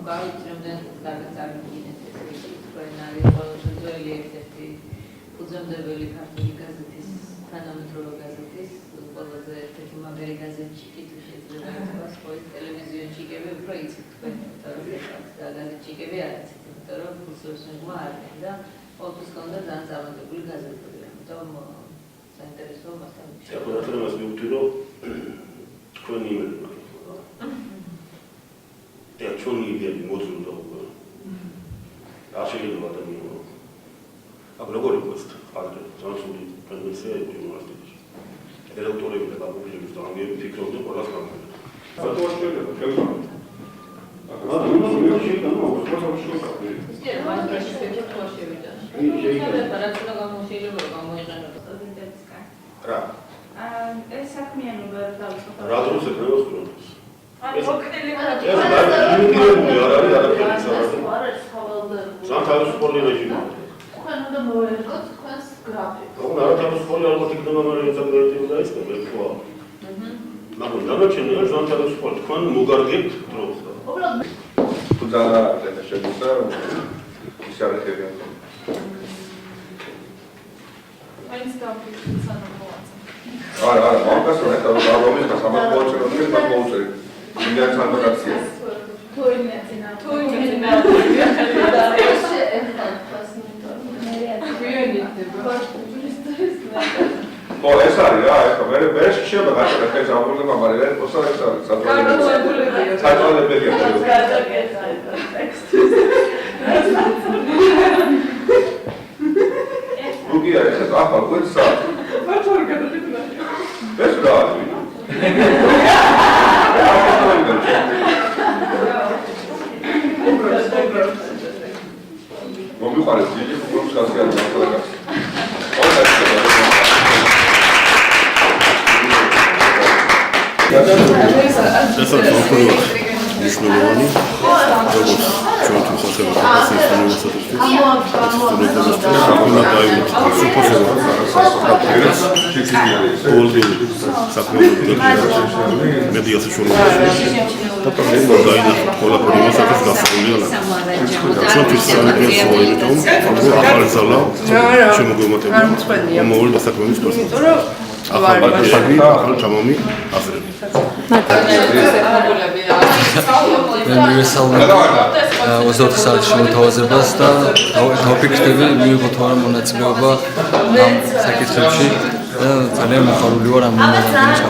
გავიწრებდნენ კარგად წარმოგიდგენთ ეს თქვენ არის ყველაზე ძველი ერთ-ერთი ფუძემდებელი ქართული გაზეთის თანამედროვე გაზეთის ყველაზე ერთ-ერთი მაგარი გაზეთში კიდევ შეიძლება ითქვას ხო ტელევიზიон ჩიკები უფრო იცით თქვენ და გაზეთ ჩიკები არ იცით იმიტომ რომ ფულსოვსმენმა არიან და ყოველთვის კონდა ძალიან წარმატებული გაზეთები ამიტომ საინტერესოა მასთან აკურატად მას მივხვდი რომ თქვენი იმედი და ჩვენი იდეები მოძრაობდა უკვე არ შეიძლება ადამიანო აქ როგორ იყოს ადრე ზანსული პრეზიდენტია იყო უნივერსიტეტში რედაქტორები და პუბლიკები დამგები ფიქრობდნენ ყველას გამოგდა ბატონო შეიძლება შევიდეთ ეს საქმიანობა დავიწყოთ. რა დროს ეკრებას პროცესს? ანუ მოკლედ არ არის ძალიან თავისუფალი რეჟიმი. თქვენ უნდა მოვერგოთ თქვენს გრაფიკს. რა თავისუფალი ალბათ იქნება მაგრამ საკრედიტო დაიწყება ხო? მაგრამ დანარჩენი არის ძალიან თავისუფალი. თქვენ მოგარგებთ დროს. უბრალოდ თუ ძალიან შეგვიძლია ის არ ეხება. მაინც დავფიქრე სანამ არა, მაგას რა თქმა უნდა, სამას მოუწევთ, თქვენ მოუწევთ. იმენ თანხმობრივია. თუ იმეცინა. ო ეს არის რა, ეხლა მე შეიძლება გასაგებ ეს ამბულება, მაგრამ ეს პოსტა ეს არის გაგონებულებია. საწოლებელია. რუგია ეს ახლა გვეცა. ბაჭორი გადაგიდგა. ეს რა არის? მომიყარეთ დიდი პროფესიონალი ადამიანები. ეს არის მნიშვნელოვანი როგორც ჩვენთვის ასევე საქართველოს უნივერსიტეტისთვის მედიას შურულებში და პრობლემა გაინახა ყველაფერი მასაც გასაგებია ჩვენთვის საინტერესოა იმიტომ რომ ახალი ზალა შემოგვემატებია მომავალ დასაქმების პროცესს ახალ ჩამომი აზრები მე მივესალმები 24 საათის შემოთავაზებას და დავფიქრდები მივიღოთ რა მონაწილეობა ამ საკითხებში და ძალიან მოხარული ვარ ამ მონაწილეობის